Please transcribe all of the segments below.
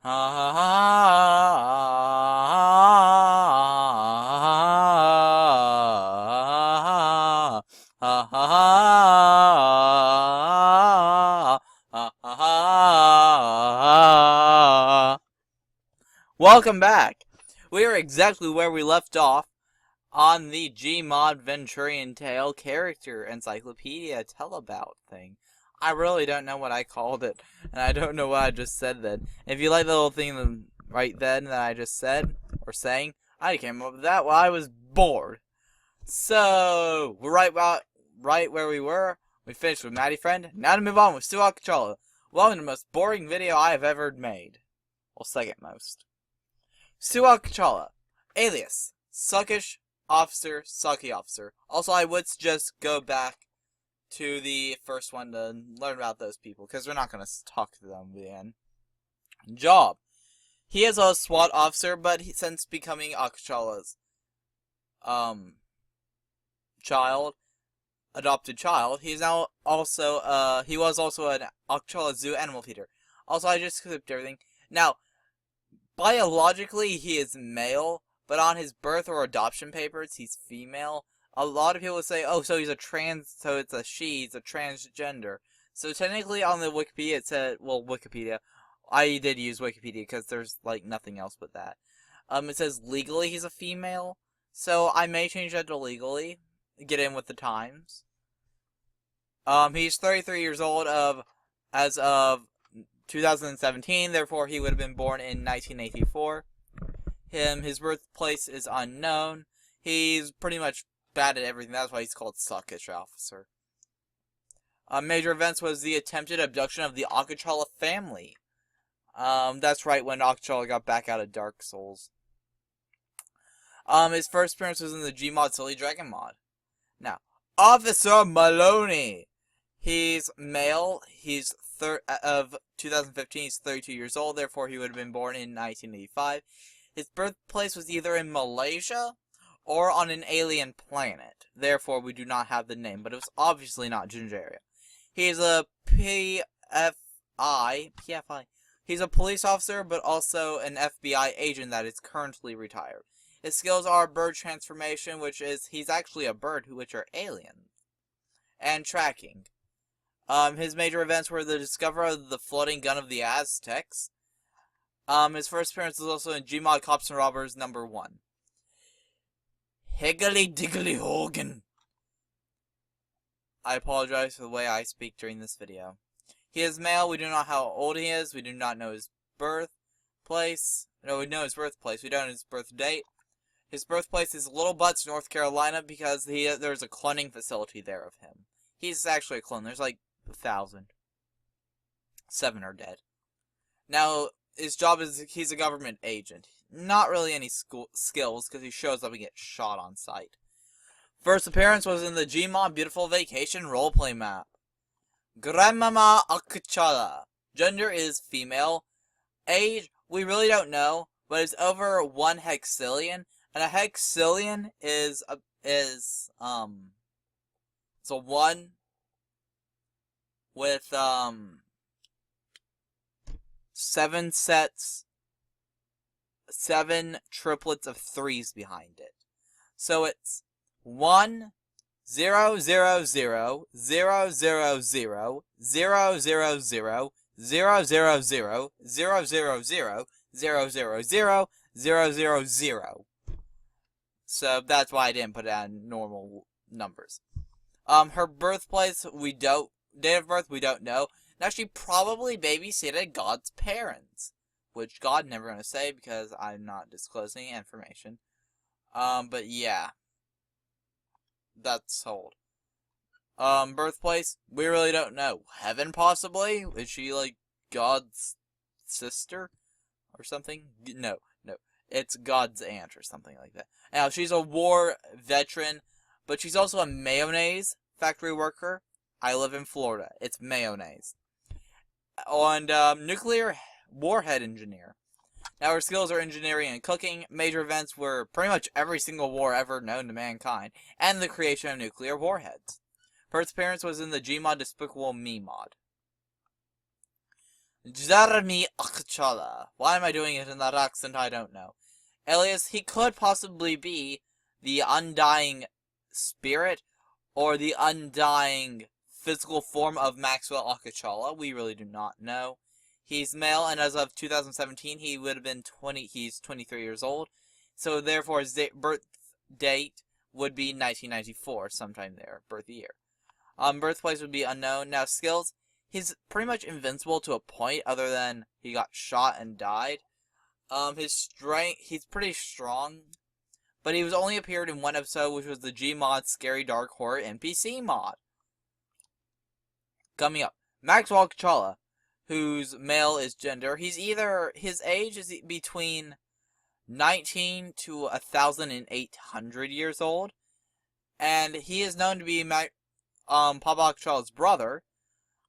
Ha ha ha ha ha ha ha. Welcome back. We are exactly where we left off on the Gmod Venturiantale character encyclopedia tell-about thing. I really don't know what I called it, and I don't know what I just said then. If you like the little thing right then that I just said, or saying, I came up with that while I was bored. So, we're right where we were. We finished with Maddie Friend. Now to move on with Stu Alcachala. Welcome to the most boring video I have ever made. Well, second most. Stu Alcachala. Alias. Suckish officer, sucky officer. Also, I would suggest go back to the first one to learn about those people, because we're not going to talk to them again. Job. He is a SWAT officer, but since becoming Akachala's adopted child, he was also an Akachala Zoo animal feeder. Also, I just clipped everything. Now, biologically, he is male, but on his birth or adoption papers, he's female. A lot of people say, oh, so so it's a she, he's a transgender. So technically on the Wikipedia it said, well, Wikipedia, I did use Wikipedia because there's, like, nothing else but that. It says legally he's a female, so I may change that to legally, get in with the times. He's 33 years old as of 2017, therefore he would have been born in 1984. His birthplace is unknown. He's pretty much bad at everything. That's why he's called Suckish Officer. Major events was the attempted abduction of the Akachala family. That's right, when Akachala got back out of Dark Souls. His first appearance was in the Gmod Silly Dragon mod. Now, Officer Maloney. He's male. He's of 2015. He's 32 years old. Therefore, he would have been born in 1985. His birthplace was either in Malaysia or on an alien planet. Therefore, we do not have the name, but it was obviously not Gingeria. He is a PFI. He's a police officer, but also an FBI agent that is currently retired. His skills are bird transformation, which is, he's actually a bird, which are aliens, and tracking. His major events were the discovery of the floating gun of the Aztecs. His first appearance was also in Gmod Cops and Robbers #1. Higgly Diggly Hogan. I apologize for the way I speak during this video. He is male. We do not know how old he is. We do not know his birthplace. No, we know his birthplace. We don't know his birth date. His birthplace is Little Butts, North Carolina, because there's a cloning facility there of him. He's actually a clone. There's like 1,000. 7 are dead. Now, his job is he's a government agent. Not really any skills, because he shows up and gets shot on sight. First appearance was in the Gmod Beautiful Vacation roleplay map. Grandmama Akachala. Gender is female. Age, we really don't know, but it's over 1 hexillion. And a hexillion is a 1 with 7 triplets of 3s behind it. So it's 1 0 0 0 0 0 0 0 0 0 0 0 0 0 0 0 0 0 0 0 0. So that's why I didn't put it on normal numbers. Her birthplace, date of birth, we don't know. Now, she probably babysitted God's parents, which God never gonna say because I'm not disclosing information. But yeah, that's old. Birthplace, we really don't know. Heaven, possibly? Is she like God's sister or something? No. It's God's aunt or something like that. Now, she's a war veteran, but she's also a mayonnaise factory worker. I live in Florida. It's mayonnaise. And nuclear warhead engineer. Now, her skills are engineering and cooking. Major events were pretty much every single war ever known to mankind, and the creation of nuclear warheads. First appearance was in the Gmod Despicable Me mod. Jeremy Akchala. Why am I doing it in that accent? I don't know. Alias, he could possibly be the undying spirit or the undying physical form of Maxwell Akchala. We really do not know. He's male, and as of 2017, he would have been 20. He's 23 years old, so therefore his birth date would be 1994, sometime there, birth year. Birthplace would be unknown. Now skills, he's pretty much invincible to a point, other than he got shot and died. His strength, he's pretty strong, but he was only appeared in one episode, which was the Gmod Scary Dark Horror NPC mod. Coming up, Maxwell Kachala, whose male is gender. He's either, his age is between 19 to 1,800 years old, and he is known to be Papa Kachala's brother.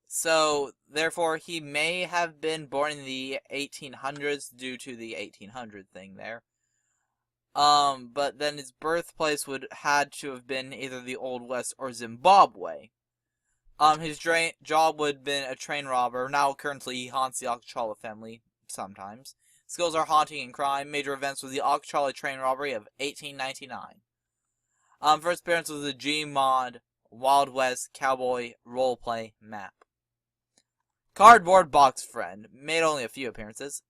So, therefore, he may have been born in the 1800s due to the 1800 thing there. But then his birthplace had to have been either the Old West or Zimbabwe. His job would have been a train robber. Now, currently, he haunts the Akchala family sometimes. Skills are haunting and crime. Major events was the Akchala train robbery of 1899. First appearance was the Gmod Wild West Cowboy Roleplay map. Cardboard Box Friend. Made only a few appearances.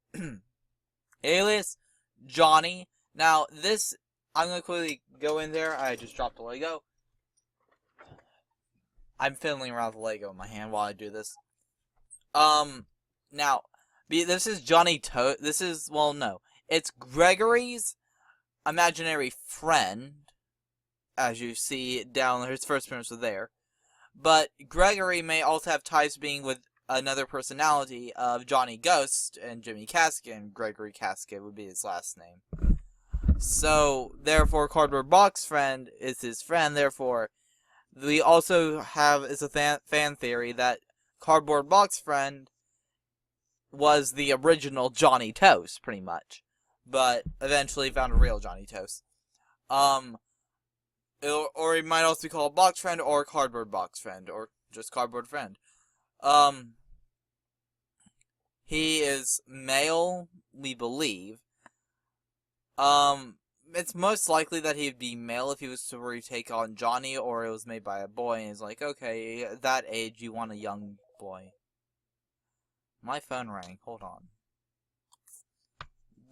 Alias, Johnny. Now, this, I'm going to quickly go in there. I just dropped a Lego. I'm fiddling around with the Lego in my hand while I do this. Now, this is Johnny this is, well, no. It's Gregory's imaginary friend. As you see down there, his first appearance was there. But Gregory may also have ties to being with another personality of Johnny Ghost and Jimmy Casket, and Gregory Casket would be his last name. So, therefore, Cardboard Box Friend is his friend. Therefore, we also have, it's a fan theory that Cardboard Box Friend was the original Johnny Toast, pretty much. But eventually found a real Johnny Toast. Or he might also be called Box Friend or Cardboard Box Friend, or just Cardboard Friend. He is male, we believe. It's most likely that he'd be male if he was to retake on Johnny, or it was made by a boy, and he's like, okay, at that age, you want a young boy. My phone rang. Hold on.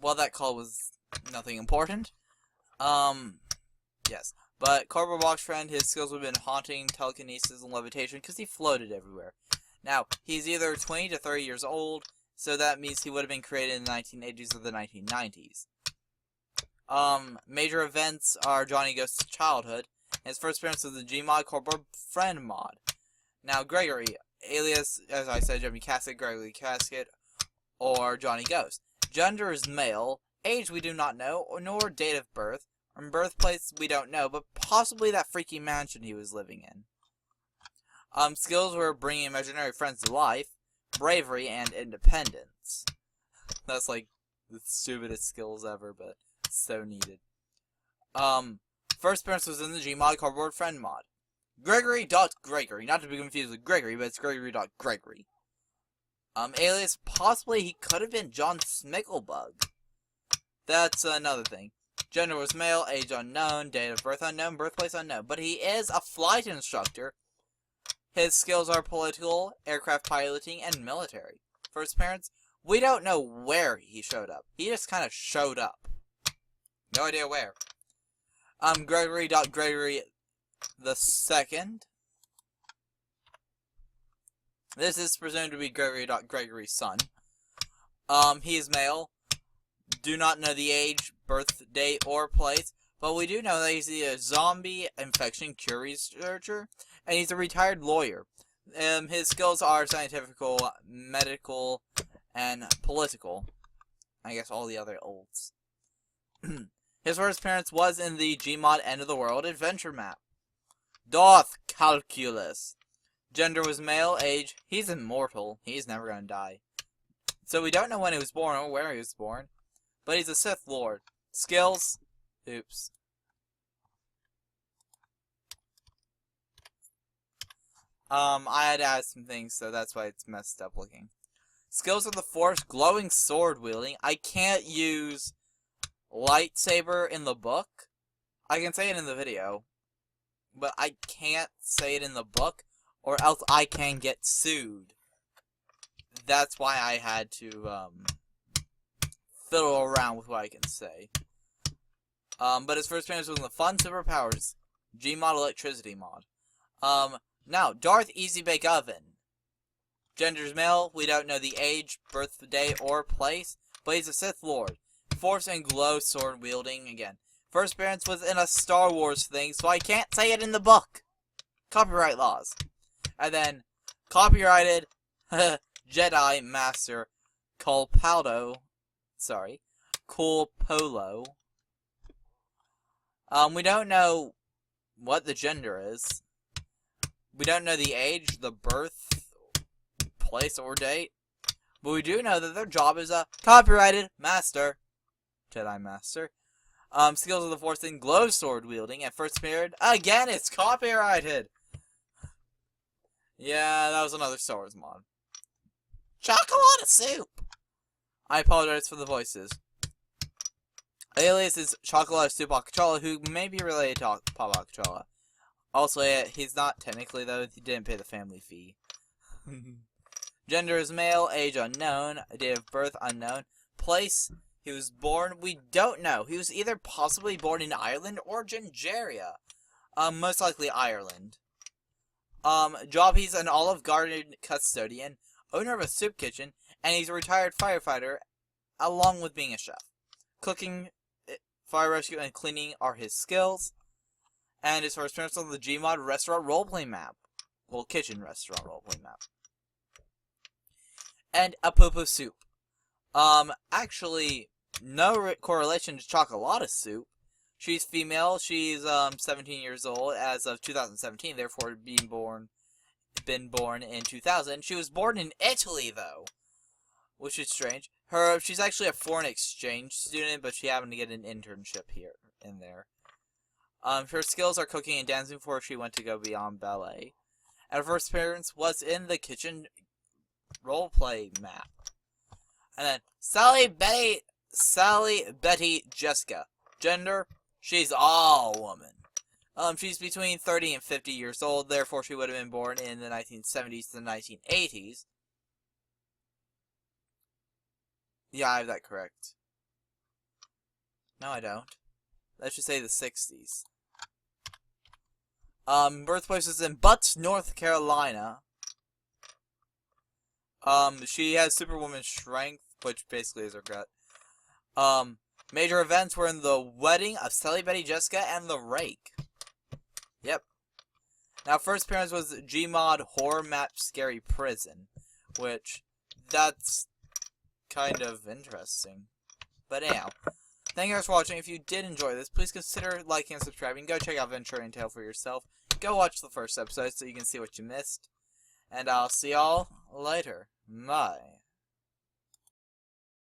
Well, that call was nothing important. Yes. But Cardboard Box Friend, his skills would have been haunting, telekinesis, and levitation, because he floated everywhere. Now, he's either 20 to 30 years old, so that means he would have been created in the 1980s or the 1990s. Major events are Johnny Ghost's childhood, and his first appearance was the Gmod Cardboard Friend mod. Now, Gregory, alias, as I said, Jimmy Casket, Gregory Casket, or Johnny Ghost. Gender is male, age we do not know, nor date of birth, and birthplace we don't know, but possibly that freaky mansion he was living in. Skills were bringing imaginary friends to life, bravery, and independence. That's like the stupidest skills ever, but so needed. First appearance was in the Gmod Cardboard Friend mod. Gregory.Gregory, not to be confused with Gregory, but it's Gregory.Gregory. Alias, possibly he could have been John Smicklebug. That's another thing. Gender was male, age unknown, date of birth unknown, birthplace unknown. But he is a flight instructor. His skills are political, aircraft piloting, and military. First appearance, we don't know where he showed up. He just kind of showed up. No idea where. Gregory.Gregory the second. This is presumed to be Gregory's son. He is male. Do not know the age, birth date, or place, but we do know that he's a zombie infection cure researcher, and he's a retired lawyer. His skills are scientific, medical, and political. I guess all the other olds. His first appearance was in the Gmod End of the World adventure map. Doth Calculus. Gender was male, age, he's immortal. He's never gonna die. So we don't know when he was born or where he was born. But he's a Sith Lord. Skills? Oops. I had to add some things, so that's why it's messed up looking. Skills of the Force, glowing sword wielding. I can't use lightsaber in the book. I can say it in the video, but I can't say it in the book, or else I can get sued. That's why I had to fiddle around with what I can say. But his first appearance was in the Fun Superpowers Gmod Electricity mod. Now, Darth Easy Bake Oven. Gender's male, we don't know the age, birthday, or place, but he's a Sith Lord. Force and glow sword wielding again. First appearance was in a Star Wars thing, so I can't say it in the book. Copyright laws. And then, copyrighted Jedi Master Colpolo. We don't know what the gender is. We don't know the age, the birth, place, or date. But we do know that their job is a copyrighted master. Jedi Master. Skills of the Force in glow sword wielding and first appeared. Again, it's copyrighted. Yeah, that was another Star Wars mod. Chocolate soup. I apologize for the voices. Alias is Chocolate Soup Acapella, who may be related to Papa Acapella. Also, he's not technically, though. He didn't pay the family fee. Gender is male. Age unknown. Date of birth unknown. Place he was born, we don't know. He was either possibly born in Ireland or Gingeria. Most likely Ireland. Job, he's an Olive Garden custodian, owner of a soup kitchen, and he's a retired firefighter, along with being a chef. Cooking, fire rescue, and cleaning are his skills. And his first appearance on the Gmod restaurant roleplay map. Well, kitchen restaurant roleplay map. And a poo-poo soup. Actually, no correlation to Chocolate Soup. She's female. She's 17 years old as of 2017. Therefore, been born in 2000. She was born in Italy, though, which is strange. She's actually a foreign exchange student, but she happened to get an internship here and there. Her skills are cooking and dancing before she went to go beyond ballet. And her first appearance was in the kitchen roleplay map. And then Sally Betty Jessica. Gender, she's all woman. She's between 30 and 50 years old, therefore she would have been born in the 1970s to the 1980s. Yeah, I have that correct. No, I don't. Let's just say the 60s. Birthplace is in Butts, North Carolina. She has Superwoman strength, which basically is her gut. Major events were in the wedding of Sally Betty Jessica and the Rake. Yep. Now, first appearance was Gmod Horror Map Scary Prison, which, that's kind of interesting. But anyhow, thank you guys for watching. If you did enjoy this, please consider liking and subscribing. Go check out Venturiantale for yourself. Go watch the first episode so you can see what you missed. And I'll see y'all later. Bye.